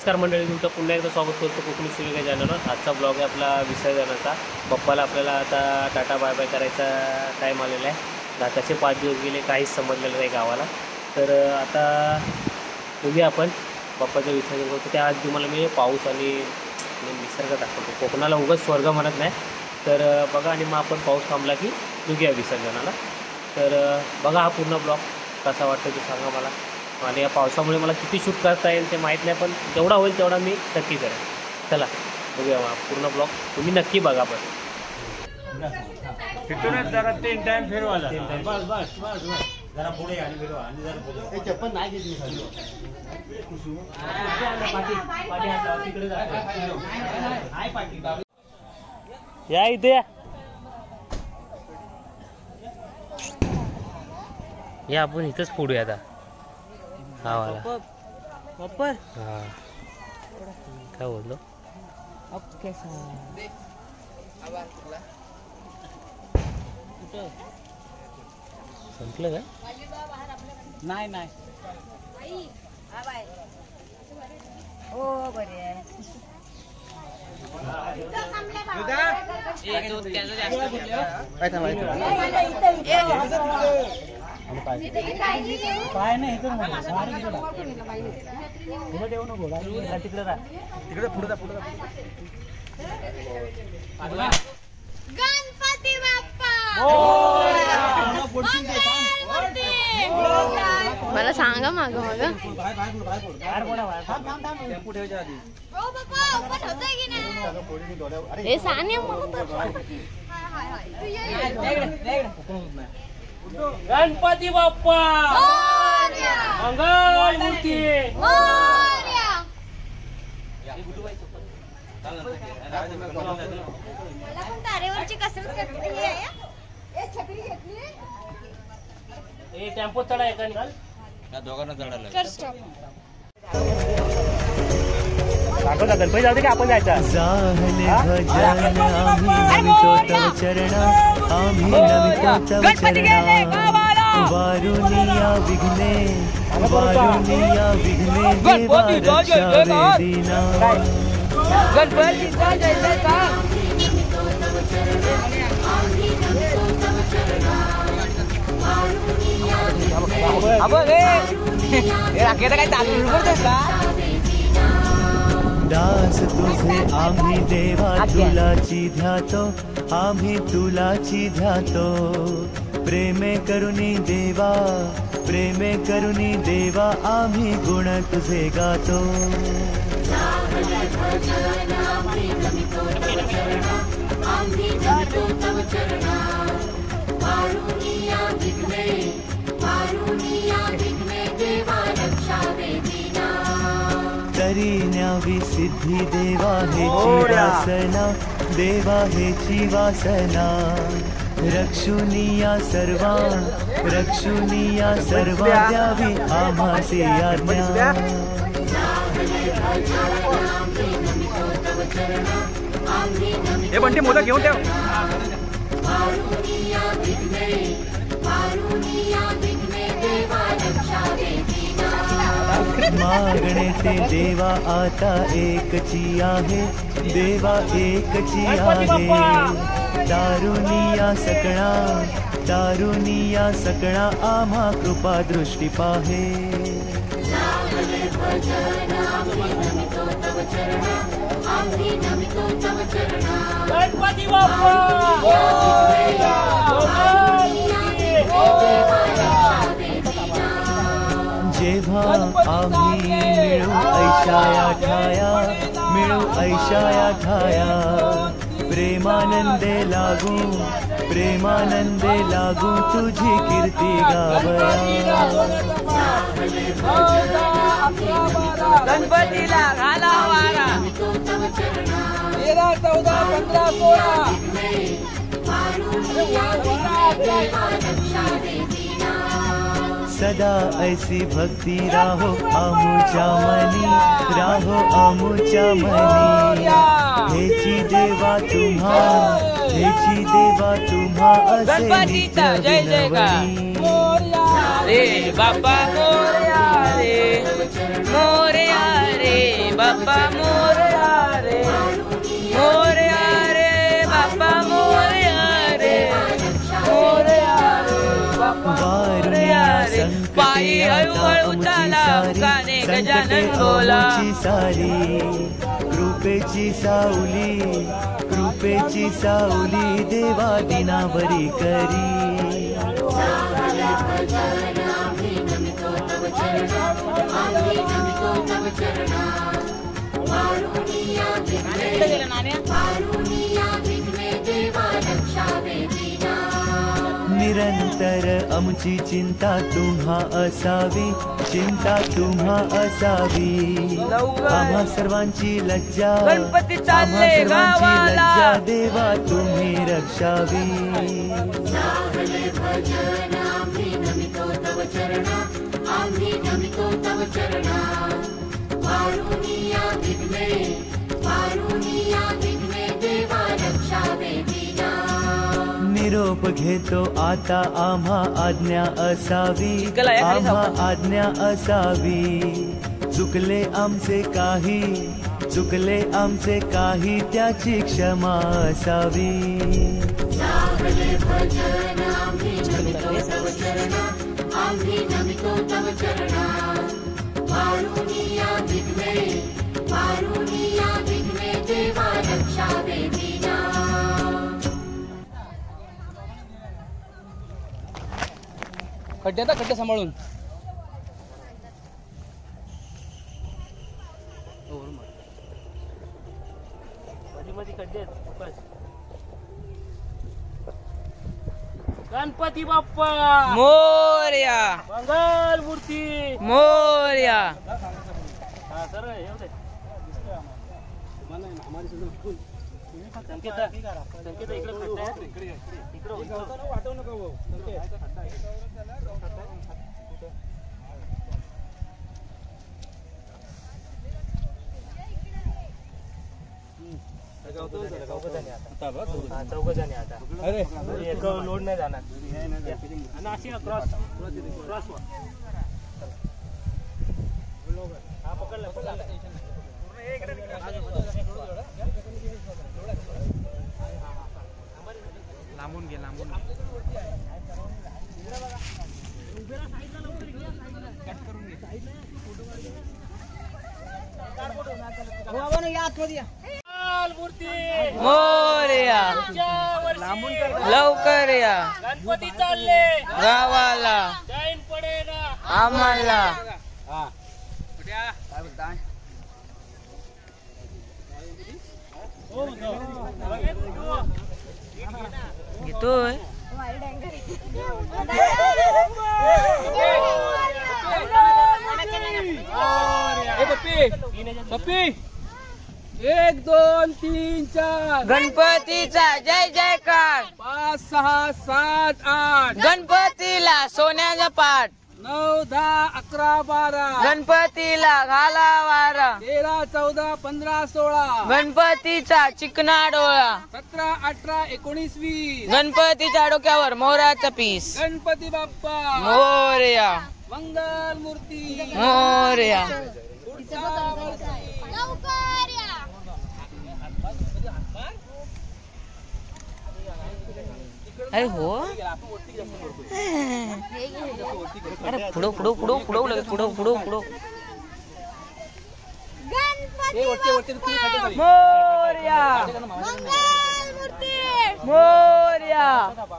नमस्कार मंडळी, तुमचं पुन्हा एकदा स्वागत करतो कोकणी सुविधा चॅनलवर। आजचा ब्लॉग आहे आपला विसर्जनाचा। पप्पाला आपल्याला आता टाटा बाय बाय करायचा टाईम आलेला आहे। कसे 5 दिवस गेले काहीच समजलेलं नाही गावाला। तर आता बघूया आपण पप्पाचं विसर्जन करतो। त्या आज तुम्हाला मी पाऊस आणि निसर्ग दाखवतो। कोकणाला उगाच स्वर्ग म्हणत नाही। तर बघा आणि मग आपण पाऊस थांबला की निघूया विसर्जनाला। तर बघा हा पूर्ण ब्लॉग कसा वाटतो ते सांगा मला। आणि या पावसामुळे मला किती शूट करता येईल ते माहीत नाही, पण जेवढा होईल तेवढा मी नक्की करेन। चला बघूया पूर्ण ब्लॉग, तुम्ही नक्की बघा। पण तिथूनच जरा 3 टाइम फिरवायला, बस बस बस बस जरा पुढे आणि फिरवा आणि जरा पुढे। हे चप्पल नाही घेतली खाली पाठी पाठी हात तिकडे जा। हाय पाठी या इथे या, आपण इथंच पुढूया आता। हा वाला पप्पर हा काय बोललो संपलं काय? नाही नाही काय नाही इकडे देऊ नको, तिकडे राहा, तिकडे पुढे जा, पुढे जा। गणपती बाप्पा मला सांगा माग मग हे सानिया गणपती बाप्पा मंगल मूर्ती। मला पण तारेवरची कसरत करते हे छत्री घेतली। ए टेम्पो चढा एका निघाल, या दोघांना चढायला कर स्टॉप। दाखव गणपती जाऊ दे की आपण जायचं। गणपती गेले गावाला, वारुनिया विघ्ने वारुनिया विघ्ने देवा रक्षा वेदीना। गणपती जय जय का काय चालू का? दास तुझे आम्ही देवा तुलाची ध्यातो, आम्ही तुलाची ध्यातो। प्रेमे करुणी देवा, प्रेमे करुणी देवा, आम्ही गुण तुझे गातो। तरी न्यावी सिद्धी देवा हेची वासना, देवा हेची वासना। रक्षुनिया सर्वा, रक्षुनिया सर्वा, द्यावी आम्हासी आज्ञा। हे बंटी मोदक घेऊन ठेव। मागणे ते देवा आता एकची आहे, देवा एकची आहे। दारुनिया सकळा, दारुनिया सकळा, आम्हा कृपा दृष्टी पाहे। गणपती बाप्पा जेव्हा आम्ही मिळू ऐशाया ठाया, मिळू ऐशाया ठाया। प्रेमानंदे लागू, प्रेमानंदे लागू, तुझी कीर्ती गावया। गणपतीला घाला वारा, 13, 14, 15, 16 सदा ऐसी भक्ती राहो आमुच्या मनी, राहो आमुच्या मनी। हेची देवा तुम्हा, हेची देवा तुम्हा, असे नित्य विनवणी। रे बाप्पा मोरया रे, मोरया रे बाप्पा। संकटे अमुची सारी कृपेची सावली देवा दिनावरी करी निरंतर आमची चिंता तुम्हा असावी आम्हा सर्वांची लज्जा गणपती चालले गावाला देवा तुम्ही रक्षावी निरोप घेतो आता आम्हा आज्ञा असावी चुकले आमचे काही त्याची क्षमा असावी खड्डे सांभाळून गणपती बाप्पा मोरया मंगल मूर्ती मोरया सर संकेत इकडे चौघजणी आता अरे एक लोड नाही जाणार अशी क्रॉस हा पकडला लांबून घे मूर्ती मोरया लवकर या गणपती चालले गावाला जाईन पडेगा आम्हाला घेतोय पप्पी 1 2 3 4 गणपतीचा जय जयकार 5 6 7 8 गणपतीला सोन्याचा पाट 9 10 11 12 गणपतीला घाला वारा 13 14 15 16 गणपतीचा चिकना डोळा 17 18 19 20 गणपतीच्या डोक्यावर मोराचा पीस गणपती बाप्पा मोरया मंगल मूर्ती मोरया लवकर या. अरे हो अरे पुढो पुढो पुढो पुढो लगेच पुढो पुढो पुढो गणपती मोरया मंगलमूर्ती मोरया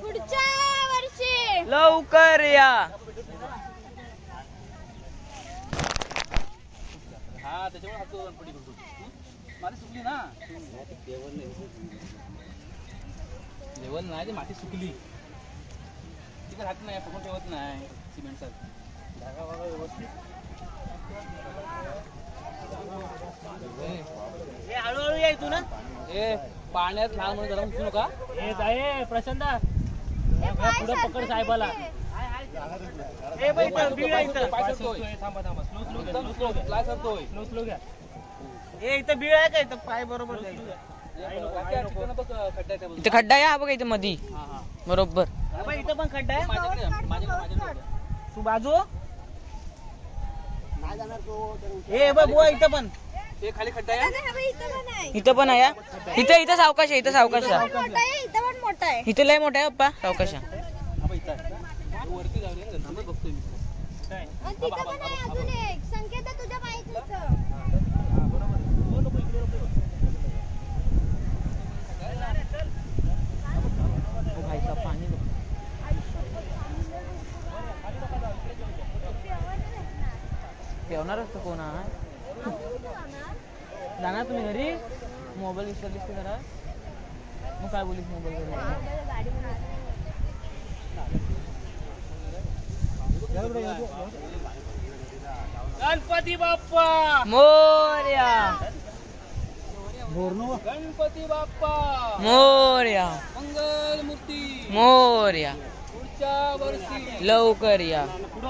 पुढच्या वर्षी लवकर या हा त्याच्यावर हात गणपती बघतो माती सुकली ना लेवल नाही ते माती सुकली तिकडे हात नाही पकडून ठेवत नाही सिमेंटचा धागा वागा व्यवस्थित हळूहळू या तू ना ए पाण्यात लहान म्हणून जरा उचलू नका हे जाय प्रशांत पुढे पकड साहेबाला ए बाई इथं बीड आहे इथं पाय सरतोय. थांबा थांबा स्लो स्लो घ्या एकदम स्लो फ्लाय करतोय स्लो स्लो घ्या ए इथं बीड आहे का इथं पाय बरोबर जाईल इथे खड्डा आहे हा बघा इथे मधी बरोबर बाई इथं पण खड्डा आहे माझ्याकडे तू बाजू ए बाई बुवा इथं पण ते खाली खड्डा आहे इथं पण आहे इथं इथं सावकाश आहे इथं सावकाश आहे मोठा आहे इथं पण मोठा आहे इथं लय मोठा आहे पप्पा सावकाश आहे वरती जाऊया नंतर बघतोय मी आणि तिथं पण आहे अजून एक संकेत तुझ्या जेवणारच तर कोण आहे जाणार तुम्ही घरी मोबाईल विसरलीस ते जरा मग काय बोलीस मोबाईल घरी गणपती बाप्पा मोरया गणपती बाप्पा मोरया मंगल मूर्ती मोरया पुढच्या वर्षी लवकर या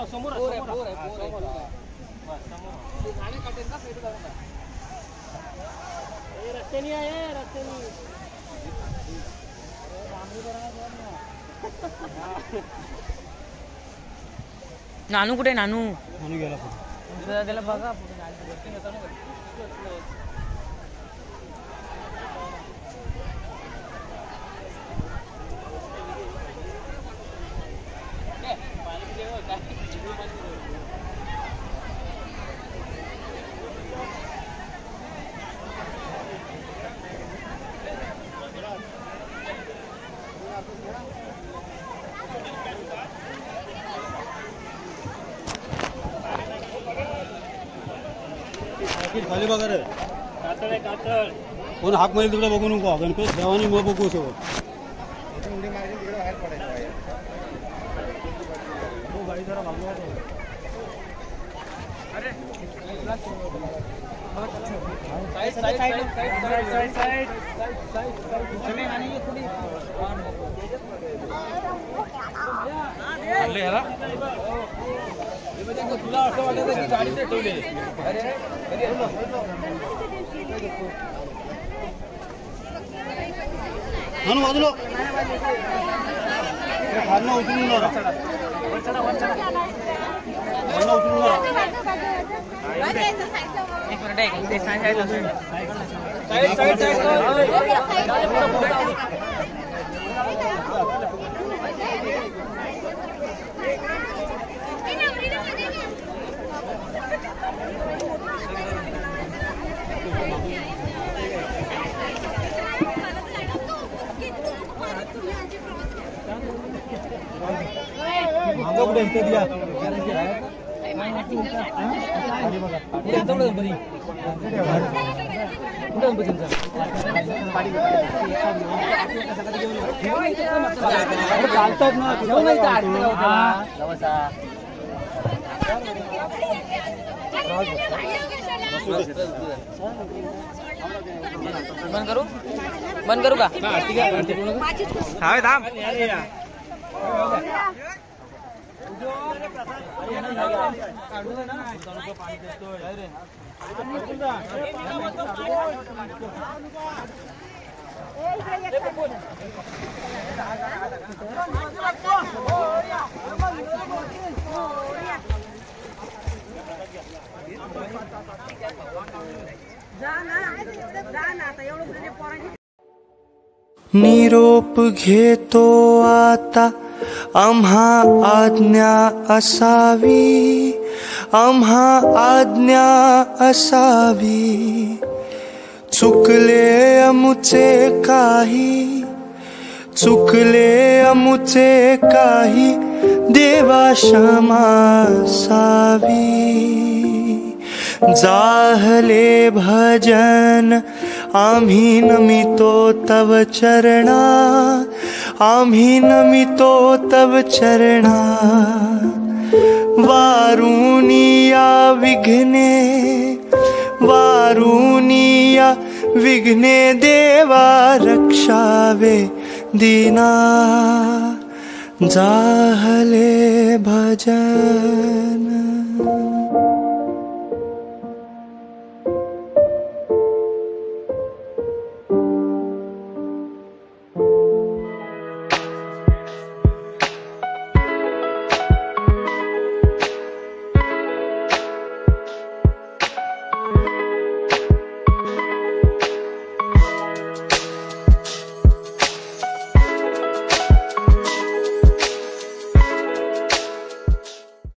समोर पोर आहे, पोर आहे, पोर आहे. रस्त्यानी आहे रस्त्यानी नानू कुठे नानू गेला त्याला बघा पुढे खाली बघा रे कातळ आहे कातळ कोण हाक मारेल तिकडे बघू नको गणपती देवानी मग बघू सोबत तुला असं वाटत की गाडी ते ठेवले हा ना बाजूला खालनं उचलून जरा खालनं उचलून जरा एक मिनिट आहे ते सांगायचं मागं कुठे इथे द्या चालतात ना बंद करू बंद करू का हा थांब निरोप घेतो आता आम्हा आज्ञा असावी आम्हा आज्ञा असावी चुकले अमुचे काही चुकले अमुचे काही देवा क्षमा असावी जाहले भजन आम्ही नमितो तव चरणा आम्ही नमितो तव चरणा वारुनिया विघ्ने देवा रक्षावे दीना जाहले भजन